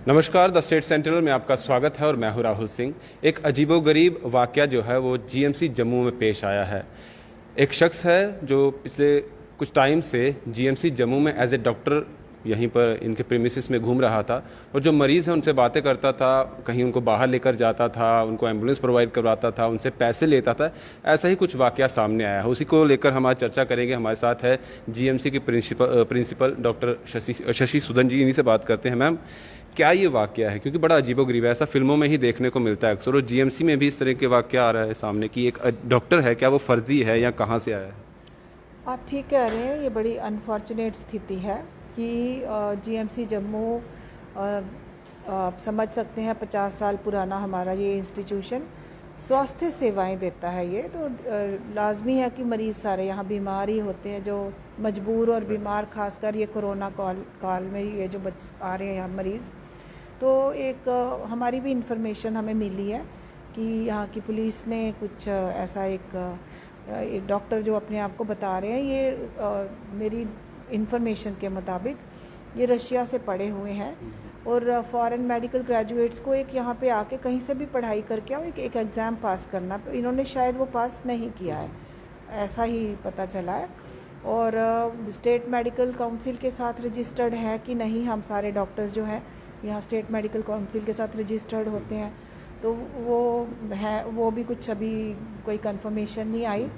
नमस्कार, the state central में आपका स्वागत है और मैं हूं राहुल सिंह। एक अजीबोगरीब वाकया जो है वो जीएमसी जम्मू में पेश आया है। एक शख्स है जो पिछले कुछ टाइम से जीएमसी जम्मू में एज ए डॉक्टर यहीं पर इनके प्रीमिसेस में घूम रहा था और जो मरीज़ हैं उनसे बातें करता था, कहीं उनको बाहर लेकर जाता था, उनको एम्बुलेंस प्रोवाइड करवाता था, उनसे पैसे लेता था। ऐसा ही कुछ वाकया सामने आया है। उसी को लेकर हम आज चर्चा करेंगे। हमारे साथ है जीएमसी के प्रिंसिपल डॉक्टर शशि सुदन जी। इन्हीं से बात करते हैं। मैम, क्या ये वाकया है? क्योंकि बड़ा अजीबोगरीब है, ऐसा फिल्मों में ही देखने को मिलता है अक्सर, और जीएमसी में भी इस तरह के वाकया आ रहा है सामने कि एक डॉक्टर है, क्या वो फर्जी है या कहाँ से आया है? आप ठीक कह रहे हैं। ये बड़ी अनफॉर्चुनेट स्थिति है कि जीएमसी जम्मू आप समझ सकते हैं 50 साल पुराना हमारा ये इंस्टीट्यूशन स्वास्थ्य सेवाएं देता है। ये तो लाजमी है कि मरीज़ सारे यहाँ बीमार ही होते हैं, जो मजबूर और बीमार, खासकर ये कोरोना काल में ये जो आ रहे हैं यहाँ मरीज़। तो एक हमारी भी इंफॉर्मेशन हमें मिली है कि यहाँ की पुलिस ने कुछ ऐसा एक डॉक्टर जो अपने आप को बता रहे हैं, ये मेरी इंफॉर्मेशन के मुताबिक ये रशिया से पढ़े हुए हैं और फॉरेन मेडिकल ग्रेजुएट्स को एक यहाँ पे आके कहीं से भी पढ़ाई करके आओ, एक एग्ज़ाम पास करना, तो इन्होंने शायद वो पास नहीं किया है, ऐसा ही पता चला है। और स्टेट मेडिकल काउंसिल के साथ रजिस्टर्ड है कि नहीं, हम सारे डॉक्टर्स जो हैं यहाँ स्टेट मेडिकल काउंसिल के साथ रजिस्टर्ड होते हैं, तो वो है, वो भी कुछ अभी कोई कंफर्मेशन नहीं आई।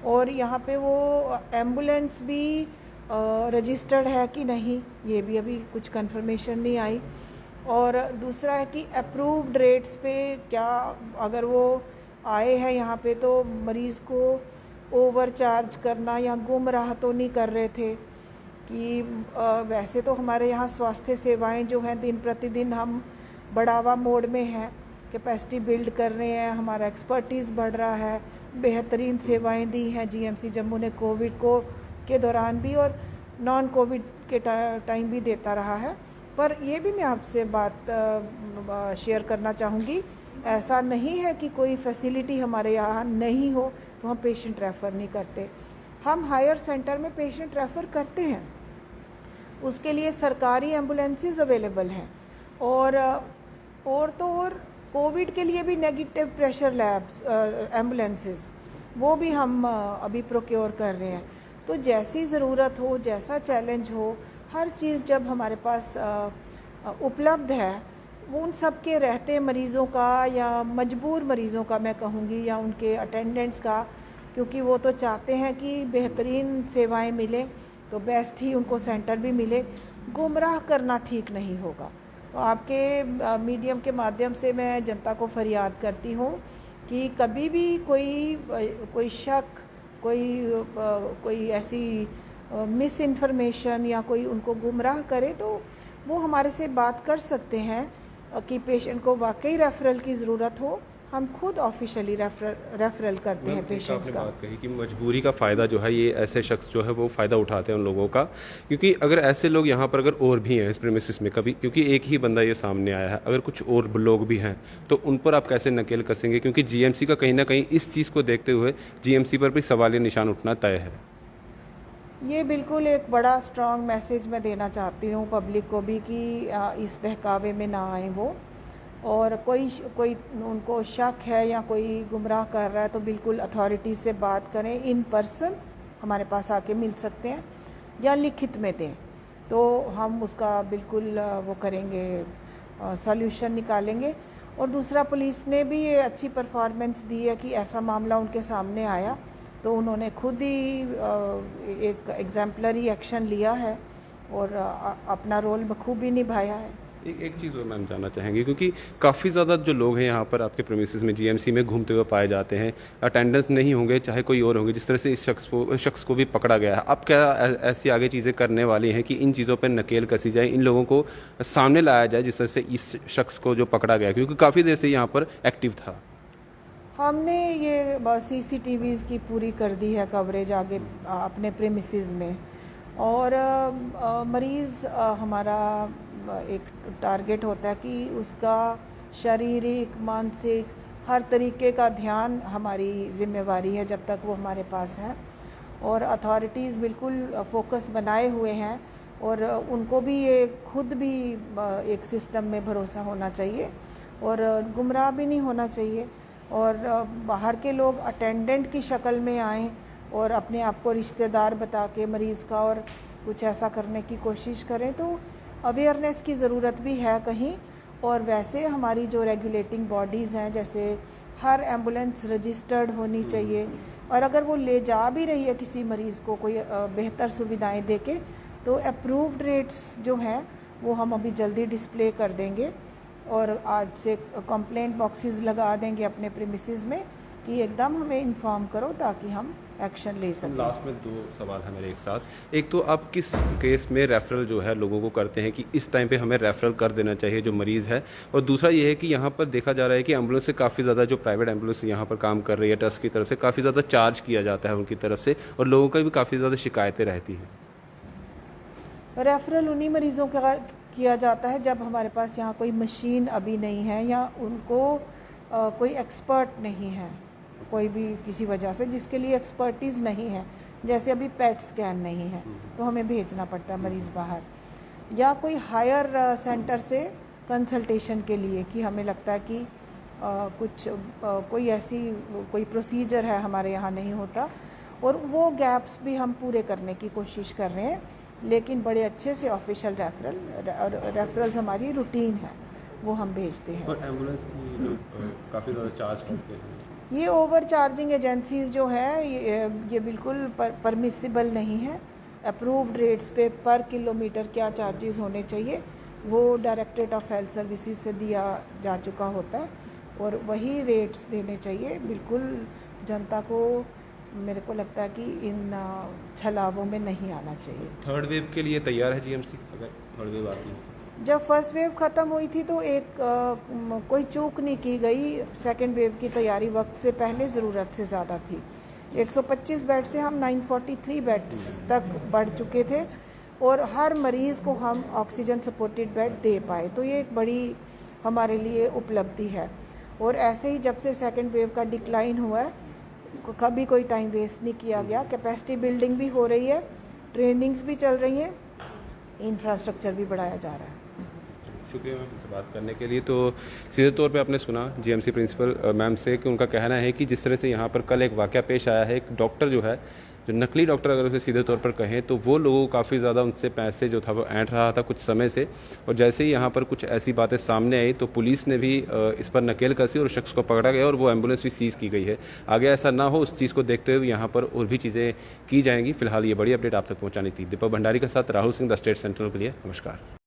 और यहाँ पे वो एम्बुलेंस भी रजिस्टर्ड है कि नहीं, ये भी अभी कुछ कंफर्मेशन नहीं आई। और दूसरा है कि अप्रूव्ड रेट्स पे क्या, अगर वो आए हैं यहाँ पे तो मरीज़ को ओवर चार्ज करना या गुमराह तो नहीं कर रहे थे कि वैसे तो हमारे यहाँ स्वास्थ्य सेवाएं जो हैं दिन प्रतिदिन हम बढ़ावा मोड में हैं, कैपेसिटी बिल्ड कर रहे हैं, हमारा एक्सपर्टीज़ बढ़ रहा है, बेहतरीन सेवाएं दी हैं जीएमसी जम्मू ने कोविड के दौरान भी और नॉन कोविड के टाइम भी देता रहा है। पर ये भी मैं आपसे बात शेयर करना चाहूँगी, ऐसा नहीं है कि कोई फैसिलिटी हमारे यहाँ नहीं हो तो हम पेशेंट रेफ़र नहीं करते। हम हायर सेंटर में पेशेंट रेफ़र करते हैं, उसके लिए सरकारी एम्बुलेंसेस अवेलेबल हैं। और तो और कोविड के लिए भी नेगेटिव प्रेशर लैब्स एम्बुलेंसेस वो भी हम अभी प्रोक्योर कर रहे हैं। तो जैसी ज़रूरत हो, जैसा चैलेंज हो, हर चीज़ जब हमारे पास उपलब्ध है, वो उन सब के रहते मरीज़ों का या मजबूर मरीज़ों का मैं कहूँगी, या उनके अटेंडेंट्स का, क्योंकि वो तो चाहते हैं कि बेहतरीन सेवाएं मिलें, तो बेस्ट ही उनको सेंटर भी मिले। गुमराह करना ठीक नहीं होगा। तो आपके मीडियम के माध्यम से मैं जनता को फरियाद करती हूँ कि कभी भी कोई शक, कोई ऐसी मिस इन्फॉर्मेशन या कोई उनको गुमराह करे तो वो हमारे से बात कर सकते हैं कि पेशेंट को वाकई रेफरल की ज़रूरत हो, हम खुद ऑफिशियली रेफरल करते हैं पेशेंट्स का। बात कही कि मजबूरी का फ़ायदा जो है ये ऐसे शख्स जो है वो फ़ायदा उठाते हैं उन लोगों का, क्योंकि अगर ऐसे लोग यहाँ पर अगर और भी हैं इस प्रीमिसेस में, कभी क्योंकि एक ही बंदा ये सामने आया है, अगर कुछ और लोग भी हैं तो उन पर आप कैसे नकेल कसेंगे? क्योंकि जीएमसी का कहीं ना कहीं इस चीज़ को देखते हुए जीएमसी पर भी सवालिया निशान उठना तय है। ये बिल्कुल एक बड़ा स्ट्रॉन्ग मैसेज मैं देना चाहती हूँ पब्लिक को भी कि इस बहकावे में ना आए वो, और कोई उनको शक है या कोई गुमराह कर रहा है तो बिल्कुल अथॉरिटी से बात करें। इन पर्सन हमारे पास आके मिल सकते हैं या लिखित में दें, तो हम उसका बिल्कुल वो करेंगे, सॉल्यूशन निकालेंगे। और दूसरा, पुलिस ने भी ये अच्छी परफॉर्मेंस दी है कि ऐसा मामला उनके सामने आया तो उन्होंने खुद ही एक एग्जाम्पलरी एक्शन लिया है और अपना रोल बखूबी निभाया है। एक चीज़ और मैम जानना चाहेंगे, क्योंकि काफ़ी ज़्यादा जो लोग हैं यहाँ पर आपके प्रीमिसेस में जीएमसी में घूमते हुए पाए जाते हैं, अटेंडेंस नहीं होंगे चाहे कोई और होंगे, जिस तरह से इस शख्स को भी पकड़ा गया है। अब क्या ऐसी आगे चीज़ें करने वाली हैं कि इन चीज़ों पर नकेल कसी जाए, इन लोगों को सामने लाया जाए जिस तरह से इस शख्स को जो पकड़ा गया, क्योंकि काफ़ी देर से यहाँ पर एक्टिव था? हमने ये CCTVs की पूरी कर दी है कवरेज आगे अपने प्रेमिसेस में, और मरीज़ हमारा एक टारगेट होता है कि उसका शारीरिक, मानसिक, हर तरीके का ध्यान हमारी जिम्मेवारी है जब तक वो हमारे पास है। और अथॉरिटीज़ बिल्कुल फोकस बनाए हुए हैं और उनको भी ये खुद भी एक सिस्टम में भरोसा होना चाहिए और गुमराह भी नहीं होना चाहिए। और बाहर के लोग अटेंडेंट की शक्ल में आएँ और अपने आप को रिश्तेदार बता के मरीज़ का और कुछ ऐसा करने की कोशिश करें, तो अवेयरनेस की ज़रूरत भी है कहीं। और वैसे हमारी जो रेगुलेटिंग बॉडीज़ हैं, जैसे हर एम्बुलेंस रजिस्टर्ड होनी चाहिए, और अगर वो ले जा भी रही है किसी मरीज़ को कोई बेहतर सुविधाएं देके, तो अप्रूव्ड रेट्स जो हैं वो हम अभी जल्दी डिस्प्ले कर देंगे और आज से कंप्लेंट बॉक्सेस लगा देंगे अपने प्रीमिसेस में कि एकदम हमें इन्फॉर्म करो ताकि हम एक्शन ले सकें। लास्ट में 2 सवाल हैं मेरे एक साथ। एक तो आप किस केस में रेफरल जो है लोगों को करते हैं कि इस टाइम पे हमें रेफरल कर देना चाहिए जो मरीज़ है, और दूसरा ये है कि यहाँ पर देखा जा रहा है कि एम्बुलेंस से काफ़ी ज़्यादा जो प्राइवेट एम्बुलेंस यहाँ पर काम कर रही है ट्रस्ट की तरफ से काफ़ी ज़्यादा चार्ज किया जाता है उनकी तरफ से, और लोगों का भी काफ़ी ज़्यादा शिकायतें रहती हैं। रेफरल उन्हीं मरीज़ों का किया जाता है जब हमारे पास यहाँ कोई मशीन अभी नहीं है या उनको कोई एक्सपर्ट नहीं है, कोई भी किसी वजह से जिसके लिए एक्सपर्टीज़ नहीं है, जैसे अभी पेट स्कैन नहीं है तो हमें भेजना पड़ता है मरीज़ बाहर, या कोई हायर सेंटर से कंसल्टेशन के लिए कि हमें लगता है कि कोई ऐसी कोई प्रोसीजर है हमारे यहाँ नहीं होता, और वो गैप्स भी हम पूरे करने की कोशिश कर रहे हैं। लेकिन बड़े अच्छे से ऑफिशियल रेफरल्स हमारी रूटीन है, वो हम भेजते हैं। और एम्बुलेंस की जो काफ़ी ज़्यादा चार्ज करते हैं, ये ओवर चार्जिंग एजेंसीज़ जो है ये बिल्कुल परमिसिबल नहीं है। अप्रूव्ड रेट्स पे पर किलोमीटर क्या चार्जेस होने चाहिए वो डायरेक्टरेट ऑफ हेल्थ सर्विसेज से दिया जा चुका होता है, और वही रेट्स देने चाहिए। बिल्कुल जनता को, मेरे को लगता है कि इन छलावों में नहीं आना चाहिए। थर्ड वेव के लिए तैयार है जीएमसी अगर थर्ड वेव आती है? जब फर्स्ट वेव ख़त्म हुई थी तो कोई चूक नहीं की गई, सेकंड वेव की तैयारी वक्त से पहले ज़रूरत से ज़्यादा थी। 125 बेड से हम 943 बेड्स तक बढ़ चुके थे और हर मरीज़ को हम ऑक्सीजन सपोर्टेड बेड दे पाए, तो ये एक बड़ी हमारे लिए उपलब्धि है। और ऐसे ही जब से सेकंड वेव का डिक्लाइन हुआ है कभी कोई टाइम वेस्ट नहीं किया गया। कैपेसिटी बिल्डिंग भी हो रही है, ट्रेनिंग्स भी चल रही हैं, इंफ्रास्ट्रक्चर भी बढ़ाया जा रहा है। शुक्रिया मैम से बात करने के लिए। तो सीधे तौर पे आपने सुना जीएमसी प्रिंसिपल मैम से कि उनका कहना है कि जिस तरह से यहाँ पर कल एक वाकया पेश आया है, एक डॉक्टर जो है, जो नकली डॉक्टर अगर उसे सीधे तौर पर कहें तो वो लोगों को काफ़ी ज़्यादा उनसे पैसे जो था वो ऐंठ रहा था कुछ समय से, और जैसे ही यहाँ पर कुछ ऐसी बातें सामने आई तो पुलिस ने भी इस पर नकेल कसी और शख्स को पकड़ा गया और वो एम्बुलेंस भी सीज़ की गई है। आगे ऐसा ना हो उस चीज़ को देखते हुए यहाँ पर और भी चीज़ें की जाएंगी। फिलहाल ये बड़ी अपडेट आप तक पहुँचानी थी। दीपक भंडारी के साथ Rahul Singh, the state central के लिए नमस्कार।